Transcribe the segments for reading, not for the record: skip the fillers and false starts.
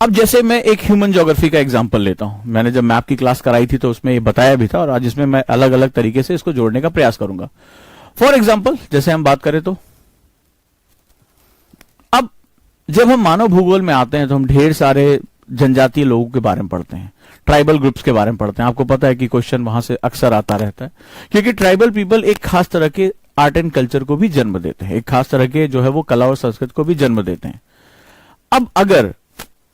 अब जैसे मैं एक ह्यूमन ज्योग्राफी का एग्जांपल लेता हूं, मैंने जब मैप की क्लास कराई थी तो उसमें ये बताया भी था, और आज इसमें मैं अलग अलग तरीके से इसको जोड़ने का प्रयास करूंगा। फॉर एग्जांपल जैसे हम बात करें तो अब जब हम मानव भूगोल में आते हैं तो हम ढेर सारे जनजातीय लोगों के बारे में पढ़ते हैं, ट्राइबल ग्रुप्स के बारे में पढ़ते हैं। आपको पता है कि क्वेश्चन वहां से अक्सर आता रहता है, क्योंकि ट्राइबल पीपल एक खास तरह के आर्ट एंड कल्चर को भी जन्म देते हैं, एक खास तरह के जो है वो कला और संस्कृति को भी जन्म देते हैं। अब अगर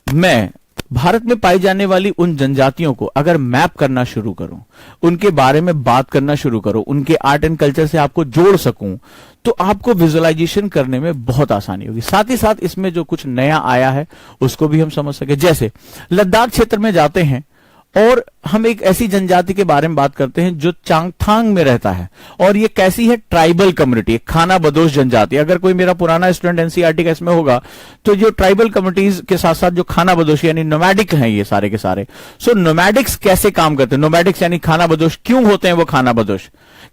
मैं भारत में पाई जाने वाली उन जनजातियों को अगर मैप करना शुरू करूं, उनके बारे में बात करना शुरू करूं, उनके आर्ट एंड कल्चर से आपको जोड़ सकूं, तो आपको विजुअलाइजेशन करने में बहुत आसानी होगी। साथ ही साथ इसमें जो कुछ नया आया है उसको भी हम समझ सके। जैसे लद्दाख क्षेत्र में जाते हैं और हम एक ऐसी जनजाति के बारे में बात करते हैं जो चांगथांग में रहता है, और ये कैसी है, ट्राइबल कम्युनिटी, खाना बदोश जनजाति। अगर कोई मेरा पुराना स्टूडेंट एनसीईआरटी का इसमें होगा तो जो ट्राइबल कम्युनिटीज के साथ साथ जो खाना बदोश यानी नोमैडिक हैं ये सारे के सारे। सो नोमैडिक्स कैसे काम करते हैं, नोमैडिक्स यानी खाना बदोश क्यों होते हैं वो खाना बदोश,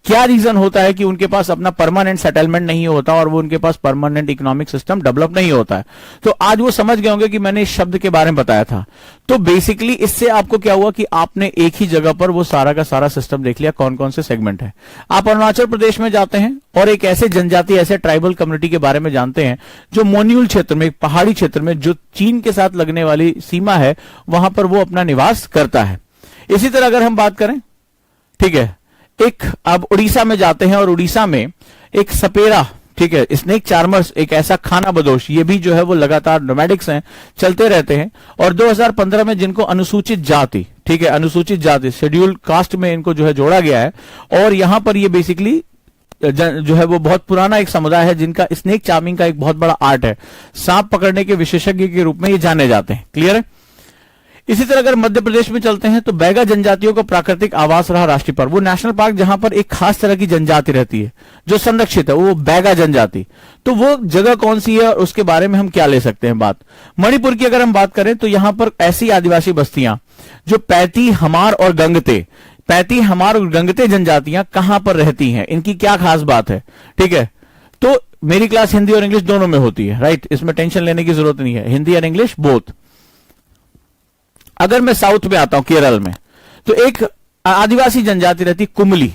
क्या रीजन होता है कि उनके पास अपना परमानेंट सेटलमेंट नहीं होता और वो उनके पास परमानेंट इकोनॉमिक सिस्टम डेवलप नहीं होता है। तो आज वो समझ गए होंगे कि मैंने इस शब्द के बारे में बताया था। तो बेसिकली इससे आपको क्या हुआ कि आपने एक ही जगह पर वो सारा का सारा सिस्टम देख लिया, कौन कौन से सेगमेंट है। आप अरुणाचल प्रदेश में जाते हैं और एक ऐसे जनजाति, ऐसे ट्राइबल कम्युनिटी के बारे में जानते हैं जो मोन्यूल क्षेत्र में, पहाड़ी क्षेत्र में, जो चीन के साथ लगने वाली सीमा है, वहां पर वो अपना निवास करता है। इसी तरह अगर हम बात करें, ठीक है, एक अब उड़ीसा में जाते हैं और उड़ीसा में एक सपेरा, ठीक है, स्नेक चार्मर्स, एक ऐसा खाना बदोश, ये भी जो है वो लगातार नोमैडिक्स हैं, चलते रहते हैं। और 2015 में जिनको अनुसूचित जाति, ठीक है, अनुसूचित जाति शेड्यूल कास्ट में इनको जो है जोड़ा गया है, और यहां पर ये बेसिकली जो है वो बहुत पुराना एक समुदाय है जिनका स्नेक चार्मिंग का एक बहुत बड़ा आर्ट है, सांप पकड़ने के विशेषज्ञ के रूप में ये जाने जाते हैं। क्लियर है। इसी तरह अगर मध्य प्रदेश में चलते हैं तो बैगा जनजातियों का प्राकृतिक आवास रहा राष्ट्रीय पार्क, वो नेशनल पार्क जहां पर एक खास तरह की जनजाति रहती है जो संरक्षित है, वो बैगा जनजाति। तो वो जगह कौन सी है और उसके बारे में हम क्या ले सकते हैं बात। मणिपुर की अगर हम बात करें तो यहां पर ऐसी आदिवासी बस्तियां जो पैती, हमार और गंगते, पैती, हमार और गंगते जनजातियां कहां पर रहती हैं, इनकी क्या खास बात है, ठीक है। तो मेरी क्लास हिंदी और इंग्लिश दोनों में होती है, राइट, इसमें टेंशन लेने की जरूरत नहीं है, हिंदी और इंग्लिश बोथ। अगर मैं साउथ में आता हूं, केरल में, तो एक आदिवासी जनजाति रहती कुमली।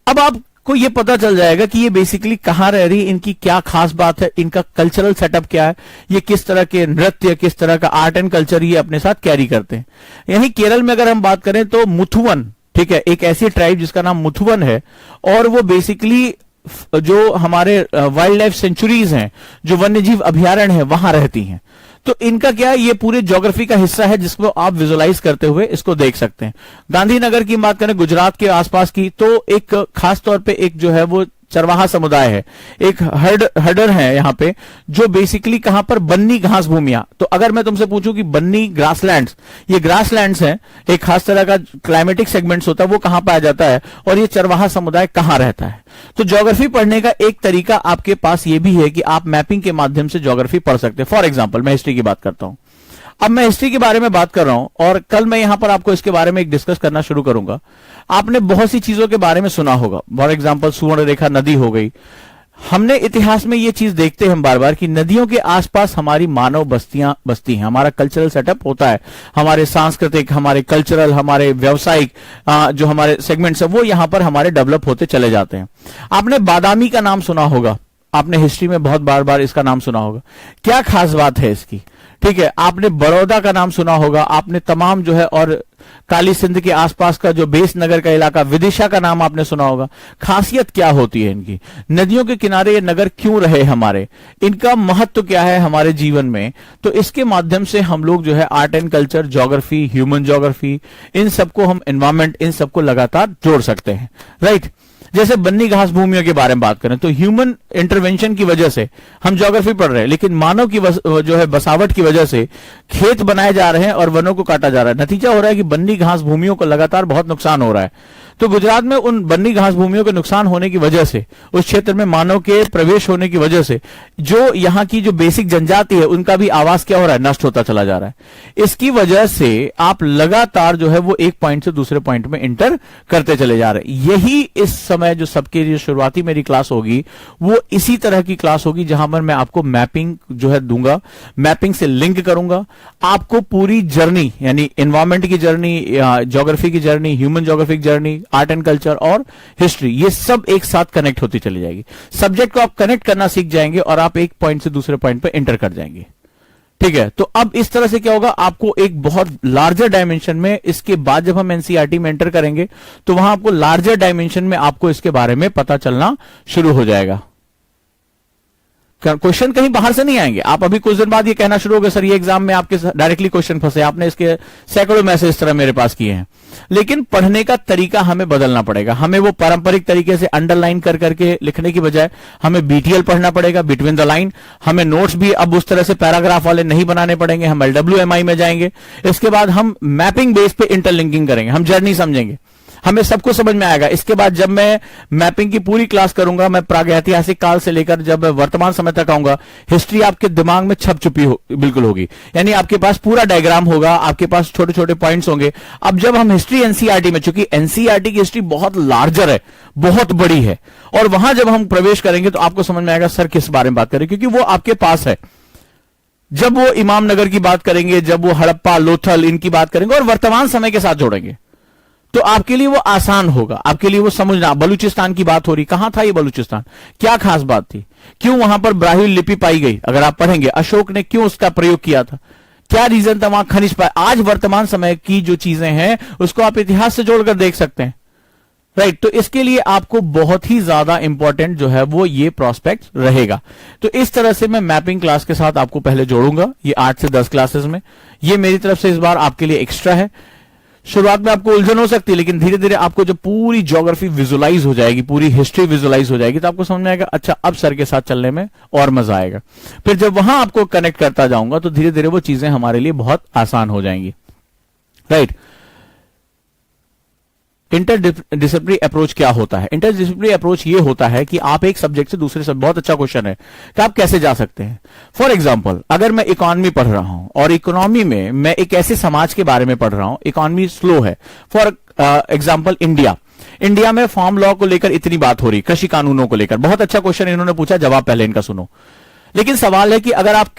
अब आपको यह पता चल जाएगा कि ये बेसिकली कहां रह रही, इनकी क्या खास बात है, इनका कल्चरल सेटअप क्या है, ये किस तरह के नृत्य, किस तरह का आर्ट एंड कल्चर ये अपने साथ कैरी करते हैं। यही केरल में अगर हम बात करें तो मुथुवन, ठीक है, एक ऐसी ट्राइब जिसका नाम मुथुवन है, और वो बेसिकली जो हमारे वाइल्ड लाइफ सेंचुरीज हैं, जो वन्यजीव अभ्यारण्य है, वहां रहती हैं। तो इनका क्या, ये पूरे ज्योग्राफी का हिस्सा है जिसको आप विजुअलाइज करते हुए इसको देख सकते हैं। गांधीनगर की बात करें, गुजरात के आसपास की, तो एक खास तौर पे एक जो है वो चरवाहा समुदाय है, एक हर्डर है यहां पे, जो बेसिकली कहां पर, बन्नी घास भूमियां। तो अगर मैं तुमसे पूछूं कि बन्नी ग्रासलैंड्स, ये ग्रासलैंड्स हैं, एक खास तरह का क्लाइमेटिक सेगमेंट्स होता है, वो कहां पाया जाता है और ये चरवाहा समुदाय कहां रहता है। तो ज्योग्राफी पढ़ने का एक तरीका आपके पास ये भी है कि आप मैपिंग के माध्यम से ज्योग्राफी पढ़ सकते हैं। फॉर एग्जाम्पल मैं हिस्ट्री की बात करता हूं, अब मैं हिस्ट्री के बारे में बात कर रहा हूं और कल मैं यहां पर आपको इसके बारे में एक डिस्कस करना शुरू करूंगा। आपने बहुत सी चीजों के बारे में सुना होगा, फॉर एग्जांपल सुवर्ण रेखा नदी हो गई। हमने इतिहास में ये चीज देखते हैं हम बार बार कि नदियों के आसपास हमारी मानव बस्तियां बसती हैं, हमारा कल्चरल सेटअप होता है, हमारे सांस्कृतिक, हमारे कल्चरल, हमारे व्यावसायिक जो हमारे सेगमेंट्स है वो यहां पर हमारे डेवलप होते चले जाते हैं। आपने बादामी का नाम सुना होगा, आपने हिस्ट्री में बहुत बार बार इसका नाम सुना होगा, क्या खास बात है इसकी, ठीक है। आपने बड़ौदा का नाम सुना होगा, आपने तमाम जो है, और काली सिंध के आसपास का जो बेस नगर का इलाका, विदिशा का नाम आपने सुना होगा। खासियत क्या होती है इनकी, नदियों के किनारे ये नगर क्यों रहे हमारे, इनका महत्व क्या है हमारे जीवन में। तो इसके माध्यम से हम लोग जो है art and culture, geography, human geography, इन सबको हम एनवायरमेंट, इन सबको लगातार जोड़ सकते हैं, राइट। जैसे बन्नी घास भूमियों के बारे में बात करें तो ह्यूमन इंटरवेंशन की वजह से हम ज्योग्राफी पढ़ रहे हैं, लेकिन मानव की जो है बसावट की वजह से खेत बनाए जा रहे हैं और वनों को काटा जा रहा है। नतीजा हो रहा है कि बन्नी घास भूमियों को लगातार बहुत नुकसान हो रहा है। तो गुजरात में उन बन्नी घास भूमियों के नुकसान होने की वजह से, उस क्षेत्र में मानव के प्रवेश होने की वजह से जो यहाँ की जो बेसिक जनजाति है उनका भी आवास क्या हो रहा है, नष्ट होता चला जा रहा है। इसकी वजह से आप लगातार जो है वो एक पॉइंट से दूसरे पॉइंट में इंटर करते चले जा रहे हैं। यही इस समय समय जो सबके लिए शुरुआती मेरी क्लास होगी वो इसी तरह की क्लास होगी, जहां पर मैं आपको मैपिंग जो है दूंगा, मैपिंग से लिंक करूंगा, आपको पूरी जर्नी यानी एनवायरमेंट की जर्नी, ज्योग्राफी की journey, human geographic journey, art and culture और हिस्ट्री, ये सब एक साथ कनेक्ट होती चली जाएगी। सब्जेक्ट को आप कनेक्ट करना सीख जाएंगे और आप एक पॉइंट से दूसरे पॉइंट पे एंटर कर जाएंगे। ठीक है, तो अब इस तरह से क्या होगा, आपको एक बहुत लार्जर डायमेंशन में, इसके बाद जब हम एनसीईआरटी में एंटर करेंगे तो वहां आपको लार्जर डायमेंशन में आपको इसके बारे में पता चलना शुरू हो जाएगा। क्वेश्चन कहीं बाहर से नहीं आएंगे। आप अभी कुछ दिन बाद ये कहना शुरू हो गए, सर ये एग्जाम में आपके डायरेक्टली क्वेश्चन फंसे, आपने इसके सैकड़ों मैसेज इस तरह मेरे पास किए हैं। लेकिन पढ़ने का तरीका हमें बदलना पड़ेगा। हमें वो पारंपरिक तरीके से अंडरलाइन कर करके लिखने की बजाय हमें बीटीएल पढ़ना पड़ेगा, बिटवीन द लाइन। हमें नोट्स भी अब उस तरह से पैराग्राफ वाले नहीं बनाने पड़ेंगे, हम LWMI में जाएंगे। इसके बाद हम मैपिंग बेस पे इंटरलिंकिंग करेंगे, हम जर्नी समझेंगे, हमें सब कुछ समझ में आएगा। इसके बाद जब मैं मैपिंग की पूरी क्लास करूंगा, मैं प्रागैतिहासिक काल से लेकर जब वर्तमान समय तक आऊंगा, हिस्ट्री आपके दिमाग में छप चुकी बिल्कुल होगी, यानी आपके पास पूरा डायग्राम होगा, आपके पास छोटे छोटे पॉइंट्स होंगे। अब जब हम हिस्ट्री एनसीईआरटी में, चूंकि एनसीईआरटी की हिस्ट्री बहुत लार्जर है, बहुत बड़ी है, और वहां जब हम प्रवेश करेंगे तो आपको समझ में आएगा सर किस बारे में बात करें, क्योंकि वो आपके पास है। जब वो इमाम नगर की बात करेंगे, जब वो हड़प्पा, लोथल, इनकी बात करेंगे और वर्तमान समय के साथ जोड़ेंगे, तो आपके लिए वो आसान होगा, आपके लिए वो समझना। बलूचिस्तान की बात हो रही, कहां था ये बलूचिस्तान, क्या खास बात थी, क्यों वहां पर ब्राह्मी लिपि पाई गई, अगर आप पढ़ेंगे अशोक ने क्यों उसका प्रयोग किया था, क्या रीजन था, वहां खनिज पाए। आज वर्तमान समय की जो चीजें हैं उसको आप इतिहास से जोड़कर देख सकते हैं, राइट। तो इसके लिए आपको बहुत ही ज्यादा इंपॉर्टेंट जो है वो ये प्रोस्पेक्ट रहेगा। तो इस तरह से मैं मैपिंग क्लास के साथ आपको पहले जोड़ूंगा, ये 8 से 10 क्लासेस में। ये मेरी तरफ से इस बार आपके लिए एक्स्ट्रा है। शुरुआत में आपको उलझन हो सकती है, लेकिन धीरे धीरे आपको जब पूरी ज्योग्राफी विजुलाइज हो जाएगी, पूरी हिस्ट्री विजुलाइज हो जाएगी, तो आपको समझ में आएगा अच्छा अब सर के साथ चलने में और मजा आएगा। फिर जब वहां आपको कनेक्ट करता जाऊंगा तो धीरे धीरे वो चीजें हमारे लिए बहुत आसान हो जाएंगी, राइट। इंटरडिसिप्लिनरी अप्रोच क्या होता है? इंटरडिसिप्लिनरी अप्रोच ये होता है कि आप एक सब्जेक्ट से दूसरे सब्जेक्ट, बहुत अच्छा क्वेश्चन है कि आप कैसे जा सकते हैं। फॉर एग्जांपल, अगर मैं इकोनॉमी पढ़ रहा हूं और इकोनॉमी में मैं एक ऐसे समाज के बारे में पढ़ रहा हूं, इकोनॉमी स्लो है, फॉर एग्जांपल इंडिया में फार्म लॉ को लेकर इतनी बात हो रही, कृषि कानूनों को लेकर, बहुत अच्छा क्वेश्चन इन्होंने पूछा, जवाब पहले इनका सुनो। लेकिन सवाल है कि अगर आप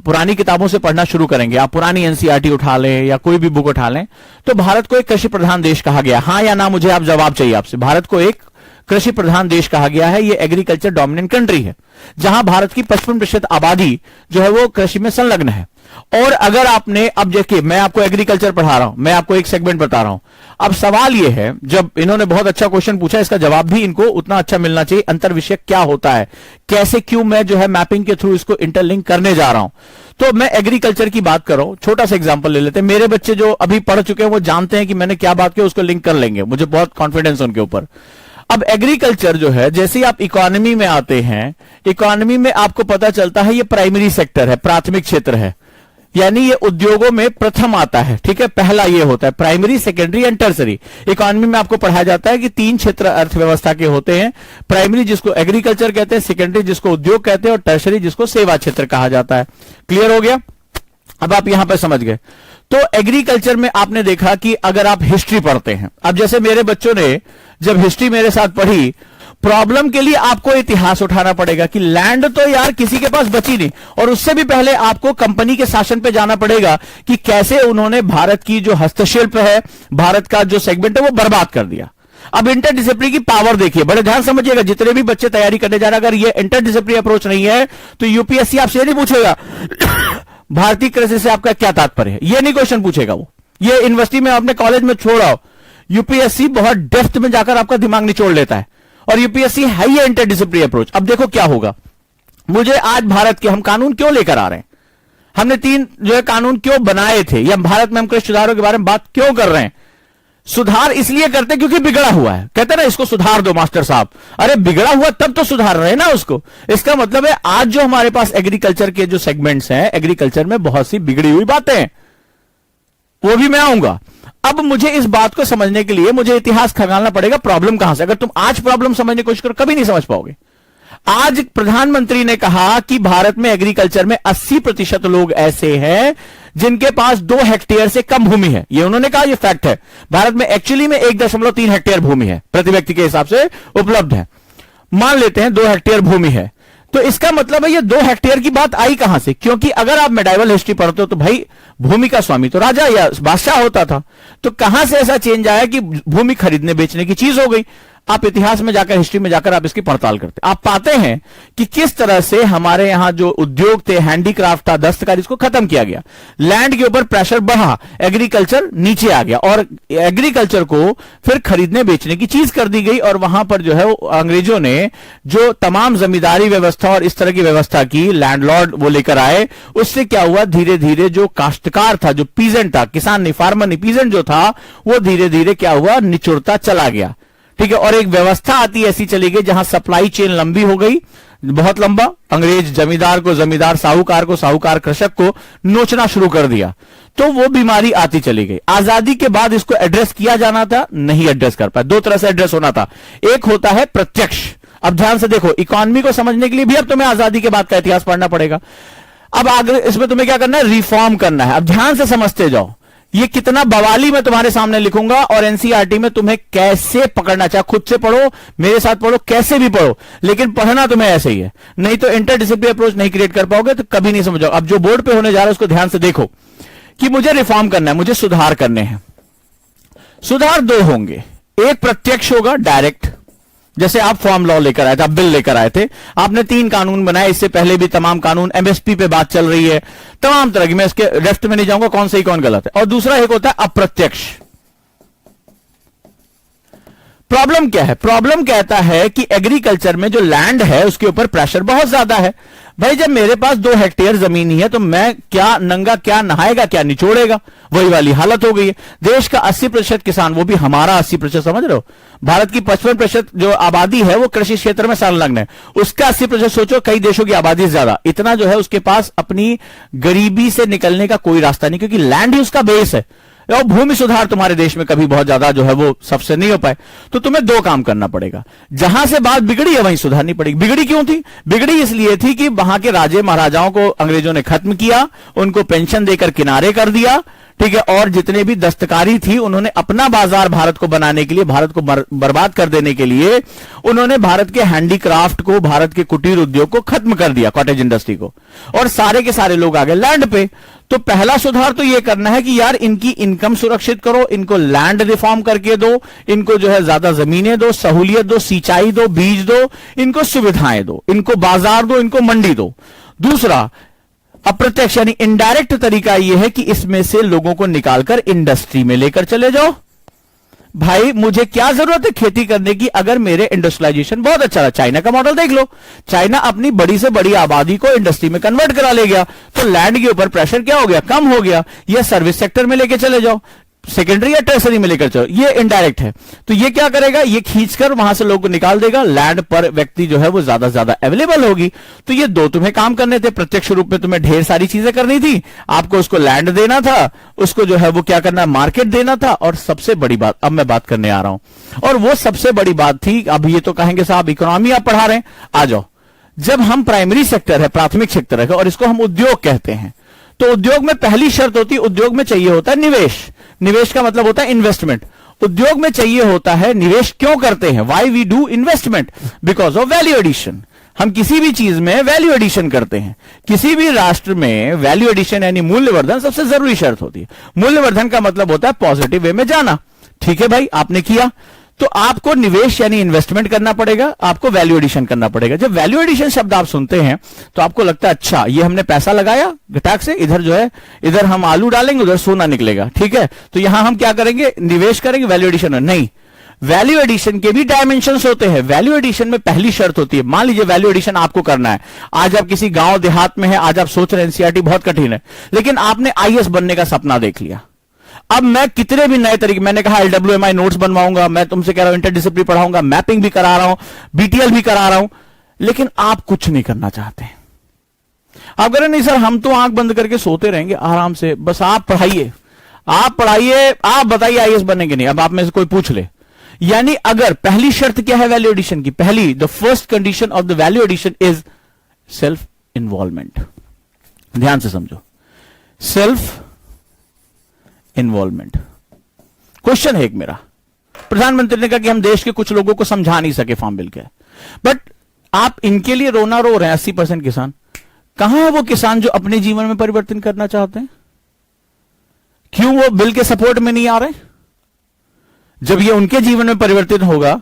पुरानी किताबों से पढ़ना शुरू करेंगे, आप पुरानी एनसीईआरटी उठा लें या कोई भी बुक उठा लें, तो भारत को एक कृषि प्रधान देश कहा गया, हां या ना, मुझे आप जवाब चाहिए आपसे। भारत को एक कृषि प्रधान देश कहा गया है, ये एग्रीकल्चर डोमिनेंट कंट्री है, जहां भारत की 55% आबादी जो है वो कृषि में संलग्न है। और अगर आपने, अब देखिए मैं आपको एग्रीकल्चर पढ़ा रहा हूं, मैं आपको एक सेगमेंट बता रहा हूं। अब सवाल यह है, जब इन्होंने बहुत अच्छा क्वेश्चन पूछा, इसका जवाब भी इनको उतना अच्छा मिलना चाहिए, अंतर विषय क्या होता है, कैसे, क्यों मैं जो है मैपिंग के थ्रू इसको इंटरलिंक करने जा रहा हूं। तो मैं एग्रीकल्चर की बात कर रहा हूं, छोटा सा एग्जांपल ले लेते हैं। मेरे बच्चे जो अभी पढ़ चुके हैं वो जानते हैं कि मैंने क्या बात की, उसको लिंक कर लेंगे, मुझे बहुत कॉन्फिडेंस उनके ऊपर। अब एग्रीकल्चर जो है, जैसे ही आप इकोनॉमी में आते हैं, इकोनॉमी में आपको पता चलता है ये प्राइमरी सेक्टर है, प्राथमिक क्षेत्र है, यानी ये उद्योगों में प्रथम आता है, ठीक है। पहला ये होता है primary, secondary and tertiary. Economy में आपको पढ़ाया जाता है कि 3 क्षेत्र अर्थव्यवस्था के होते हैं, प्राइमरी जिसको एग्रीकल्चर कहते हैं, सेकेंडरी जिसको उद्योग कहते हैं, और टर्सरी जिसको सेवा क्षेत्र कहा जाता है। क्लियर हो गया? अब आप यहां पर समझ गए। तो एग्रीकल्चर में आपने देखा कि अगर आप हिस्ट्री पढ़ते हैं, अब जैसे मेरे बच्चों ने जब हिस्ट्री मेरे साथ पढ़ी, प्रॉब्लम के लिए आपको इतिहास उठाना पड़ेगा कि लैंड तो यार किसी के पास बची नहीं, और उससे भी पहले आपको कंपनी के शासन पे जाना पड़ेगा कि कैसे उन्होंने भारत की जो हस्तशिल्प है, भारत का जो सेगमेंट है, वो बर्बाद कर दिया। अब इंटरडिसिप्लिनरी की पावर देखिए, बड़े ध्यान समझिएगा, जितने भी बच्चे तैयारी करने जा रहे हैं, अगर ये इंटरडिसिप्लिनरी अप्रोच नहीं है तो यूपीएससी आपसे ये नहीं पूछेगा भारतीय कृषि से आपका क्या तात्पर्य है, ये नहीं क्वेश्चन पूछेगा वो। ये यूनिवर्सिटी में आपने कॉलेज में छोड़ा, यूपीएससी बहुत डेप्थ में जाकर आपका दिमाग निचोड़ लेता है, और यूपीएससी है ये इंटरडिसिप्लिनरी अप्रोच। अब देखो क्या होगा, मुझे आज भारत के हम कानून क्यों लेकर आ रहे हैं, हमने 3 जो है कानून क्यों बनाए थे, या भारत में हम कृषि सुधारों के बारे में बात क्यों कर रहे हैं। सुधार इसलिए करते क्योंकि बिगड़ा हुआ है, कहते ना इसको सुधार दो मास्टर साहब, अरे बिगड़ा हुआ तब तो सुधार रहे ना उसको। इसका मतलब है आज जो हमारे पास एग्रीकल्चर के जो सेगमेंट्स हैं, एग्रीकल्चर में बहुत सी बिगड़ी हुई बातें हैं, वो भी मैं आऊंगा। अब मुझे इस बात को समझने के लिए मुझे इतिहास खंगालना पड़ेगा, प्रॉब्लम कहां से। अगर तुम आज प्रॉब्लम समझने की कोशिश करो कभी नहीं समझ पाओगे। आज प्रधानमंत्री ने कहा कि भारत में एग्रीकल्चर में 80% लोग ऐसे हैं जिनके पास 2 हेक्टेयर से कम भूमि है। ये उन्होंने कहा, ये फैक्ट है। भारत में एक्चुअली में 1.3 हेक्टेयर भूमि है, प्रति व्यक्ति के हिसाब से उपलब्ध है। मान लेते हैं 2 हेक्टेयर भूमि है, तो इसका मतलब है ये 2 हेक्टेयर की बात आई कहां से? क्योंकि अगर आप मेडाइवल हिस्ट्री पढ़ते हो तो भाई भूमि का स्वामी तो राजा या बादशाह होता था। तो कहां से ऐसा चेंज आया कि भूमि खरीदने बेचने की चीज हो गई? आप इतिहास में जाकर, हिस्ट्री में जाकर आप इसकी पड़ताल करते, आप पाते हैं कि किस तरह से हमारे यहां जो उद्योग थे, हैंडीक्राफ्ट था, दस्तकारी, इसको खत्म किया गया। लैंड के ऊपर प्रेशर बढ़ा, एग्रीकल्चर नीचे आ गया और एग्रीकल्चर को फिर खरीदने बेचने की चीज कर दी गई। और वहां पर जो है वो अंग्रेजों ने जो तमाम जमींदारी व्यवस्था और इस तरह की व्यवस्था की, लैंडलॉर्ड वो लेकर आए। उससे क्या हुआ, धीरे धीरे जो काश्तकार था, जो पीजेंट था, किसान नहीं, फार्मर नहीं, पीजेंट जो था, वो धीरे धीरे क्या हुआ, निचुड़ता चला गया। ठीक है, और एक व्यवस्था आती ऐसी चली गई जहां सप्लाई चेन लंबी हो गई, बहुत लंबा। अंग्रेज जमींदार को जमींदार, साहूकार को साहूकार, कृषक को नोचना शुरू कर दिया। तो वो बीमारी आती चली गई। आजादी के बाद इसको एड्रेस किया जाना था, नहीं एड्रेस कर पाया। 2 तरह से एड्रेस होना था। एक होता है प्रत्यक्ष। अब ध्यान से देखो, इकोनॉमी को समझने के लिए भी अब तुम्हें आजादी के बाद का इतिहास पढ़ना पड़ेगा। अब आगे इसमें तुम्हें क्या करना है, रिफॉर्म करना है। अब ध्यान से समझते जाओ, ये कितना बवाली मैं तुम्हारे सामने लिखूंगा और एनसीईआरटी में तुम्हें कैसे पकड़ना, चाहे खुद से पढ़ो, मेरे साथ पढ़ो, कैसे भी पढ़ो, लेकिन पढ़ना तुम्हें ऐसे ही है। नहीं तो इंटरडिसिप्लिनरी अप्रोच नहीं क्रिएट कर पाओगे तो कभी नहीं समझो। अब जो बोर्ड पे होने जा रहा है उसको ध्यान से देखो कि मुझे रिफॉर्म करना है, मुझे सुधार करने हैं। सुधार 2 होंगे, एक प्रत्यक्ष होगा, डायरेक्ट, जैसे आप फॉर्म लॉ लेकर आए थे, आप बिल लेकर आए थे, आपने 3 कानून बनाए। इससे पहले भी तमाम कानून, एमएसपी पे बात चल रही है, तमाम तरह की, मैं इसके लेफ्ट में नहीं जाऊंगा कौन सही कौन गलत है। और दूसरा एक होता है अप्रत्यक्ष। प्रॉब्लम क्या है? प्रॉब्लम कहता है कि एग्रीकल्चर में जो लैंड है उसके ऊपर प्रेशर बहुत ज्यादा है। भाई जब मेरे पास 2 हेक्टेयर जमीन ही है तो मैं क्या नंगा, क्या नहाएगा, क्या निचोड़ेगा? वही वाली हालत हो गई है। देश का 80% किसान, वो भी हमारा 80%, समझ रहे हो? भारत की 55% जो आबादी है वो कृषि क्षेत्र में संलग्न है, उसका 80%। सोचो कई देशों की आबादी से ज्यादा, इतना जो है उसके पास अपनी गरीबी से निकलने का कोई रास्ता नहीं, क्योंकि लैंड ही उसका बेस है। और भूमि सुधार तुम्हारे देश में कभी बहुत ज्यादा जो है वो सबसे नहीं हो पाए। तो तुम्हें 2 काम करना पड़ेगा। जहां से बात बिगड़ी है वहीं सुधारनी पड़ेगी। बिगड़ी क्यों थी? बिगड़ी इसलिए थी कि वहां के राजे महाराजाओं को अंग्रेजों ने खत्म किया, उनको पेंशन देकर किनारे कर दिया। ठीक है, और जितने भी दस्तकारी थी उन्होंने अपना बाजार भारत को बनाने के लिए, भारत को बर्बाद कर देने के लिए उन्होंने भारत के हैंडीक्राफ्ट को, भारत के कुटीर उद्योग को खत्म कर दिया, कॉटेज इंडस्ट्री को, और सारे के सारे लोग आ गए लैंड पे। तो पहला सुधार तो यह करना है कि यार इनकी इनकम सुरक्षित करो, इनको लैंड रिफॉर्म करके दो, इनको जो है ज्यादा जमीनें दो, सहूलियत दो, सिंचाई दो, बीज दो, इनको सुविधाएं दो, इनको बाजार दो, इनको मंडी दो। दूसरा अप्रत्यक्ष यानी इनडायरेक्ट तरीका यह है कि इसमें से लोगों को निकालकर इंडस्ट्री में लेकर चले जाओ। भाई मुझे क्या जरूरत है खेती करने की अगर मेरे इंडस्ट्रियलाइजेशन बहुत अच्छा रहा? चाइना का मॉडल देख लो, चाइना अपनी बड़ी से बड़ी आबादी को इंडस्ट्री में कन्वर्ट करा ले गया, तो लैंड के ऊपर प्रेशर क्या हो गया, कम हो गया। यह सर्विस सेक्टर में लेके चले जाओ, सेकेंडरी या टर्सरी में लेकर चलो, ये इनडायरेक्ट है। तो ये क्या करेगा, ये खींचकर वहां से लोगों को निकाल देगा, लैंड पर व्यक्ति जो है वो ज्यादा से ज्यादा अवेलेबल होगी। तो ये 2 तुम्हें काम करने थे। प्रत्यक्ष रूप में तुम्हें ढेर सारी चीजें करनी थी, आपको उसको लैंड देना था, उसको जो है वो क्या करना, मार्केट देना था। और सबसे बड़ी बात अब मैं बात करने आ रहा हूं, और वो सबसे बड़ी बात थी, अब ये तो कहेंगे साहब इकोनॉमी आप पढ़ा रहे हैं, आ जाओ। जब हम प्राइमरी सेक्टर है, प्राथमिक सेक्टर है, और इसको हम उद्योग कहते हैं, तो उद्योग में पहली शर्त होती है, उद्योग में चाहिए होता है निवेश। निवेश का मतलब होता है इन्वेस्टमेंट। उद्योग में चाहिए होता है निवेश। क्यों करते हैं? Why we do investment? Because of value addition. हम किसी भी चीज में वैल्यू एडिशन करते हैं। किसी भी राष्ट्र में वैल्यू एडिशन यानी मूल्यवर्धन सबसे जरूरी शर्त होती है। मूल्यवर्धन का मतलब होता है पॉजिटिव वे में जाना। ठीक है भाई, आपने किया तो आपको निवेश यानी इन्वेस्टमेंट करना पड़ेगा, आपको वैल्यू एडिशन करना पड़ेगा। जब वैल्यू एडिशन शब्द आप सुनते हैं तो आपको लगता है अच्छा ये हमने पैसा लगाया घटाक से, इधर जो है इधर हम आलू डालेंगे उधर सोना निकलेगा। ठीक है, तो यहां हम क्या करेंगे, निवेश करेंगे, वैल्यू एडिशन नहीं। वैल्यू एडिशन के भी डायमेंशंस होते हैं। वैल्यू एडिशन में पहली शर्त होती है, मान लीजिए वैल्यू एडिशन आपको करना है, आज आप किसी गांव देहात में है, आज आप सोच रहे हैं एनसीईआरटी बहुत कठिन है, लेकिन आपने आईएएस बनने का सपना देख लिया। अब मैं कितने भी नए तरीके, मैंने कहा एलडब्ल्यूएमआई नोट्स बनवाऊंगा, मैं तुमसे कह रहा हूं इंटरडिसिप्लिनरी पढ़ाऊंगा, मैपिंग भी करा रहा हूं, बीटीएल भी करा रहा हूं, लेकिन आप कुछ नहीं करना चाहते। आप कह रहे नहीं सर हम तो आंख बंद करके सोते रहेंगे आराम से, बस आप पढ़ाइए, आप पढ़ाइए, आप बताइए आईएएस बनने के नहीं। अब आप में से कोई पूछ ले यानी अगर पहली शर्त क्या है वैल्यू एडिशन की, पहली the first condition of the value addition is self involvement. ध्यान से समझो, सेल्फ इन्वॉल्वमेंट। क्वेश्चन है एक मेरा, प्रधानमंत्री ने कहा कि हम देश के कुछ लोगों को समझा नहीं सके फार्म बिल क्या है, बट आप इनके लिए रोना रो रहे हैं 80% किसान। कहां है वो किसान जो अपने जीवन में परिवर्तन करना चाहते हैं? क्यों वो बिल के सपोर्ट में नहीं आ रहे? जब ये उनके जीवन में परिवर्तित होगा,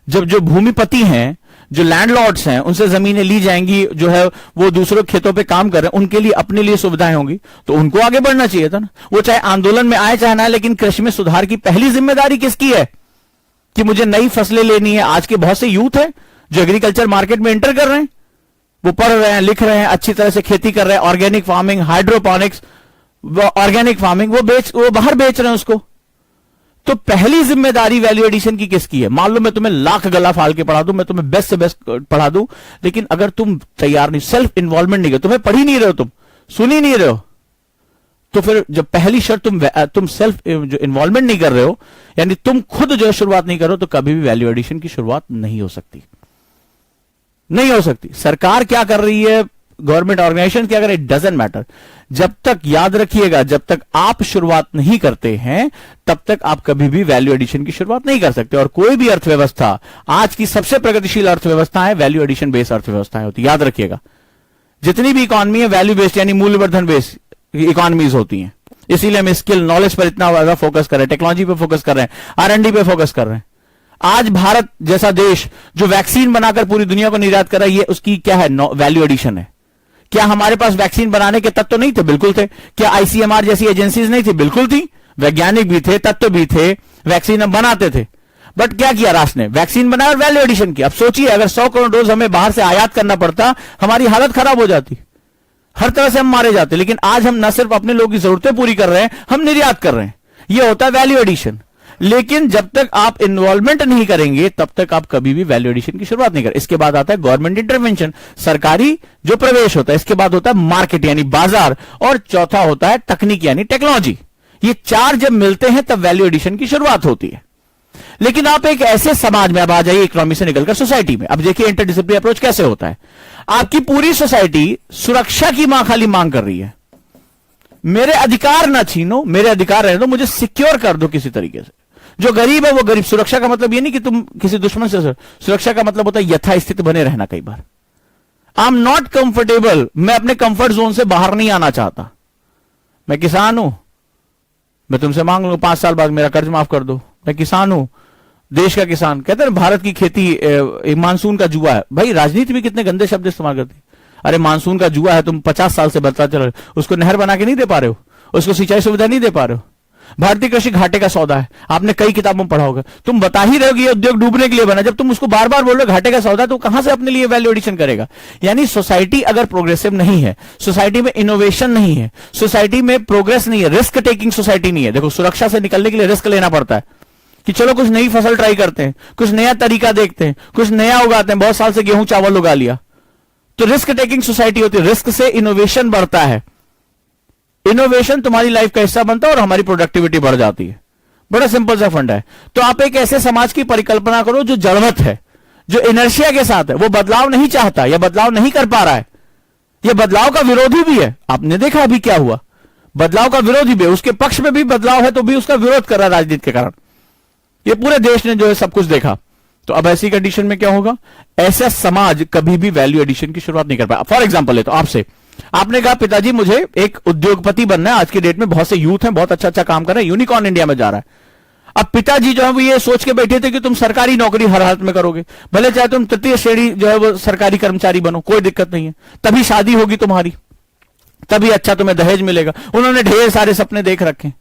जब जो भूमिपति हैं, जो लैंडलॉर्ड्स हैं, उनसे जमीनें ली जाएंगी, जो है वो दूसरों खेतों पे काम कर रहे हैं, उनके लिए अपने लिए सुविधाएं होंगी, तो उनको आगे बढ़ना चाहिए था ना। वो चाहे आंदोलन में आए चाहे ना, लेकिन कृषि में सुधार की पहली जिम्मेदारी किसकी है कि मुझे नई फसलें लेनी है। आज के बहुत से यूथ है जो एग्रीकल्चर मार्केट में एंटर कर रहे हैं, वो पढ़ रहे हैं, लिख रहे हैं, अच्छी तरह से खेती कर रहे हैं, organic farming, hydroponics, organic farming, वो बाहर बेच रहे हैं उसको। तो पहली जिम्मेदारी वैल्यू एडिशन की किसकी है? मान लो मैं तुम्हें लाख गला फाल के पढ़ा दूं, मैं तुम्हें बेस्ट से बेस्ट पढ़ा दूं, लेकिन अगर तुम तैयार नहीं, सेल्फ इन्वॉल्वमेंट नहीं कर, तुम्हें पढ़ ही नहीं रहे हो, तुम सुन ही नहीं रहे हो, तो फिर जब पहली शर्त तुम सेल्फ जो इन्वॉल्वमेंट नहीं कर रहे हो, यानी तुम खुद जो है शुरुआत नहीं कर रहे हो, तो कभी भी वैल्यू एडिशन की शुरुआत नहीं हो सकती, नहीं हो सकती। सरकार क्या कर रही है, गवर्नमेंट ऑर्गेनाइजेशन क्या कर रही है, डजंट मैटर। जब तक, याद रखिएगा, जब तक आप शुरुआत नहीं करते हैं, तब तक आप कभी भी वैल्यू एडिशन की शुरुआत नहीं कर सकते। और कोई भी अर्थव्यवस्था, आज की सबसे प्रगतिशील अर्थव्यवस्था है वैल्यू एडिशन बेस्ड अर्थव्यवस्थाएं होती, याद रखिएगा। जितनी भी इकॉनमी है वैल्यू बेस्ड यानी मूल्यवर्धन बेस्ड इकॉनमीज होती हैं। इसीलिए हम स्किल नॉलेज पर इतना ज्यादा फोकस कर रहे हैं, टेक्नोलॉजी पे फोकस कर रहे हैं, R&D पे फोकस कर रहे हैं। आज भारत जैसा देश जो वैक्सीन बनाकर पूरी दुनिया को निर्यात कर रहा है, ये उसकी क्या है, वैल्यू एडिशन है। क्या हमारे पास वैक्सीन बनाने के तत्व नहीं थे? बिल्कुल थे। क्या ICMR जैसी एजेंसीज नहीं थी? बिल्कुल थी। वैज्ञानिक भी थे, तत्व भी थे, वैक्सीन हम बनाते थे। बट क्या किया राष्ट्र ने? वैक्सीन बनाया और वैल्यू एडिशन किया। अब सोचिए, अगर 100 करोड़ डोज हमें बाहर से आयात करना पड़ता, हमारी हालत खराब हो जाती, हर तरह से हम मारे जाते। लेकिन आज हम न सिर्फ अपने लोगों की जरूरतें पूरी कर रहे हैं, हम निर्यात कर रहे हैं। यह होता है वैल्यू एडिशन। लेकिन जब तक आप इन्वॉल्वमेंट नहीं करेंगे, तब तक आप कभी भी वैल्यू एडिशन की शुरुआत नहीं करें। इसके बाद आता है गवर्नमेंट इंटरवेंशन, सरकारी जो प्रवेश होता है। इसके बाद होता है मार्केट यानी बाजार, और चौथा होता है तकनीक यानी टेक्नोलॉजी। ये चार जब मिलते हैं तब वैल्यू एडिशन की शुरुआत होती है। लेकिन आप एक ऐसे समाज में, अब आ जाइए इकोनॉमी से निकलकर सोसाइटी में। अब देखिए इंटरडिसिप्लिनरी अप्रोच कैसे होता है। आपकी पूरी सोसाइटी सुरक्षा की खाली मांग कर रही है, मेरे अधिकार ना छीनो, मेरे अधिकार रहने दो, मुझे सिक्योर कर दो किसी तरीके से। जो गरीब है वो गरीब। सुरक्षा का मतलब ये नहीं कि तुम किसी दुश्मन से, सुरक्षा का मतलब होता है यथास्थिति बने रहना। कई बार आई एम नॉट कंफर्टेबल, मैं अपने कंफर्ट जोन से बाहर नहीं आना चाहता। मैं किसान हूं, मैं तुमसे मांग लूं 5 साल बाद मेरा कर्ज माफ कर दो। मैं किसान हूं, देश का किसान। कहते हैं भारत की खेती मानसून का जुआ है। भाई राजनीति भी कितने गंदे शब्द इस्तेमाल करती है। अरे मानसून का जुआ है, तुम 50 साल से बदलता चल रहे हो, उसको नहर बना के नहीं दे पा रहे हो, उसको सिंचाई सुविधा नहीं दे पा रहे हो। भारतीय कृषि घाटे का सौदा है, आपने कई किताबों में पढ़ा होगा। तुम बता ही रहे हो कि ये उद्योग डूबने के लिए बना, जब तुम उसको बार बार बोल रहे हो घाटे का सौदा, तो कहां से अपने लिए वैल्यू एडिशन करेगा? यानी सोसाइटी अगर प्रोग्रेसिव नहीं है, सोसाइटी में इनोवेशन नहीं है, सोसाइटी में प्रोग्रेस नहीं है, रिस्क टेकिंग सोसाइटी नहीं है। देखो, सुरक्षा से निकलने के लिए रिस्क लेना पड़ता है कि चलो कुछ नई फसल ट्राई करते हैं, कुछ नया तरीका देखते हैं, कुछ नया उगाते हैं। बहुत साल से गेहूं चावल उगा लिया, तो रिस्क टेकिंग सोसाइटी होती है। रिस्क से इनोवेशन बढ़ता है, इनोवेशन तुम्हारी लाइफ का हिस्सा बनता है और हमारी प्रोडक्टिविटी बढ़ जाती है। बड़ा सिंपल सा फंडा है। तो आप एक ऐसे समाज की परिकल्पना करो जो जड़वत है, जो इनर्शिया के साथ है, वो बदलाव नहीं चाहता या बदलाव नहीं कर पा रहा है, ये बदलाव का विरोधी भी है। आपने देखा अभी क्या हुआ, बदलाव का विरोधी भी है, उसके पक्ष में भी बदलाव है तो भी उसका विरोध कर रहा है राजनीति के कारण। ये पूरे देश ने जो है सब कुछ देखा। तो अब ऐसी कंडीशन में क्या होगा? ऐसा समाज कभी भी वैल्यू एडिशन की शुरुआत नहीं कर पाया। फॉर एग्जाम्पल है, तो आपसे आपने कहा पिताजी मुझे एक उद्योगपति बनना है। आज की डेट में बहुत से यूथ हैं, बहुत अच्छा काम कर रहे हैं, यूनिकॉर्न इंडिया में जा रहा है। अब पिताजी जो है वो ये सोच के बैठे थे कि तुम सरकारी नौकरी हर हालत में करोगे, भले चाहे तुम तृतीय श्रेणी जो है वो सरकारी कर्मचारी बनो, कोई दिक्कत नहीं है, तभी शादी होगी तुम्हारी, तभी अच्छा तुम्हें दहेज मिलेगा। उन्होंने ढेर सारे सपने देख रखे।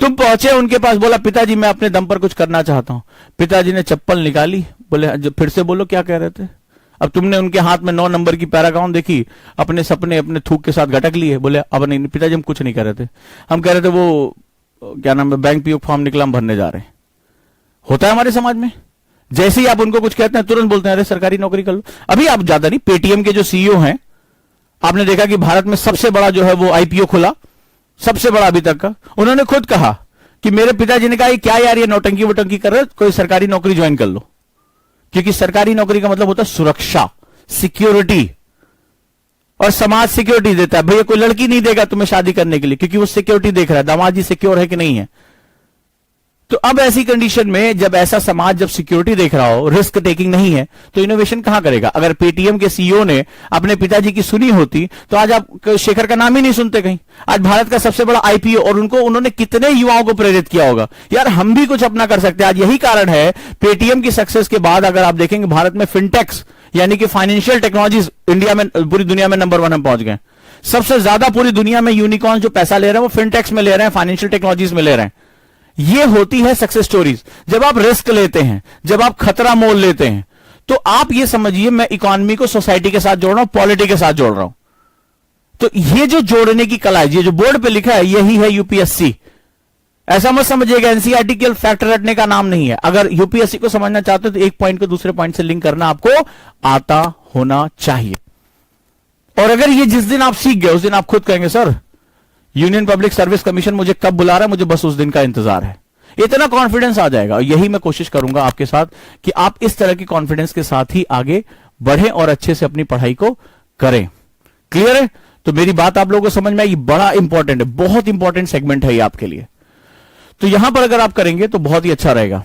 तुम पहुंचे उनके पास, बोला पिताजी मैं अपने दम पर कुछ करना चाहता हूं। पिताजी ने चप्पल निकाली, बोले फिर से बोलो क्या कह रहे थे। अब तुमने उनके हाथ में 9 नंबर की पैराग्राउंड देखी, अपने सपने अपने थूक के साथ घटक लिए। बोले अब नहीं पिताजी, हम कुछ नहीं कह रहे थे, हम कह रहे थे वो क्या नाम है, बैंक पीओ फॉर्म निकला, हम भरने जा रहे हैं। होता है हमारे समाज में, जैसे ही आप उनको कुछ कहते हैं तुरंत बोलते हैं अरे सरकारी नौकरी कर लो। अभी आप ज्यादा नहीं, पेटीएम के जो सीईओ हैं, आपने देखा कि भारत में सबसे बड़ा जो है वो आईपीओ खुला, सबसे बड़ा अभी तक का। उन्होंने खुद कहा कि मेरे पिताजी ने कहा ये क्या यार, ये नौटंकी वोटंकी कर रहे हो, कोई सरकारी नौकरी ज्वाइन कर लो। क्योंकि सरकारी नौकरी का मतलब होता है सुरक्षा, सिक्योरिटी, और समाज सिक्योरिटी देता है। भैया कोई लड़की नहीं देगा तुम्हें शादी करने के लिए, क्योंकि वो सिक्योरिटी देख रहा है, दामाद जी सिक्योर है कि नहीं है। तो अब ऐसी कंडीशन में जब ऐसा समाज जब सिक्योरिटी देख रहा हो, रिस्क टेकिंग नहीं है, तो इनोवेशन कहां करेगा। अगर पेटीएम के सीईओ ने अपने पिताजी की सुनी होती तो आज आप शेखर का नाम ही नहीं सुनते कहीं। आज भारत का सबसे बड़ा आईपीओ, और उन्होंने कितने युवाओं को प्रेरित किया होगा, यार हम भी कुछ अपना कर सकते हैं। आज यही कारण है पेटीएम की सक्सेस के बाद अगर आप देखेंगे भारत में फिनटेक्स यानी कि फाइनेंशियल टेक्नोलॉजीज इंडिया में, पूरी दुनिया में नंबर 1 हम पहुंच गए। सबसे ज्यादा पूरी दुनिया में यूनिकॉर्न जो पैसा ले रहे हैं वो फिनटेक्स में ले रहे हैं, फाइनेंशियल टेक्नोलॉजीज में ले रहे हैं। ये होती है सक्सेस स्टोरीज। जब आप रिस्क लेते हैं, जब आप खतरा मोल लेते हैं, तो आप ये समझिए मैं इकोनॉमी को सोसाइटी के साथ जोड़ रहा हूं, पॉलिटी के साथ जोड़ रहा हूं। तो ये जो जोड़ने की कला है, ये जो बोर्ड पे लिखा है, यही है यूपीएससी। ऐसा मत समझिएगा एनसीईआरटी केवल फैक्ट रटने का नाम नहीं है। अगर यूपीएससी को समझना चाहते हो तो एक पॉइंट को दूसरे पॉइंट से लिंक करना आपको आता होना चाहिए। और अगर ये जिस दिन आप सीख गए उस दिन आप खुद कहेंगे sir union public service commission मुझे कब बुला रहा है, मुझे बस उस दिन का इंतजार है। इतना कॉन्फिडेंस आ जाएगा। और यही मैं कोशिश करूंगा आपके साथ कि आप इस तरह की कॉन्फिडेंस के साथ ही आगे बढ़ें और अच्छे से अपनी पढ़ाई को करें। क्लियर है? तो मेरी बात आप लोगों को समझ में आई? बड़ा इंपॉर्टेंट है, बहुत इंपॉर्टेंट सेगमेंट है ये आपके लिए। तो यहां पर अगर आप करेंगे तो बहुत ही अच्छा रहेगा।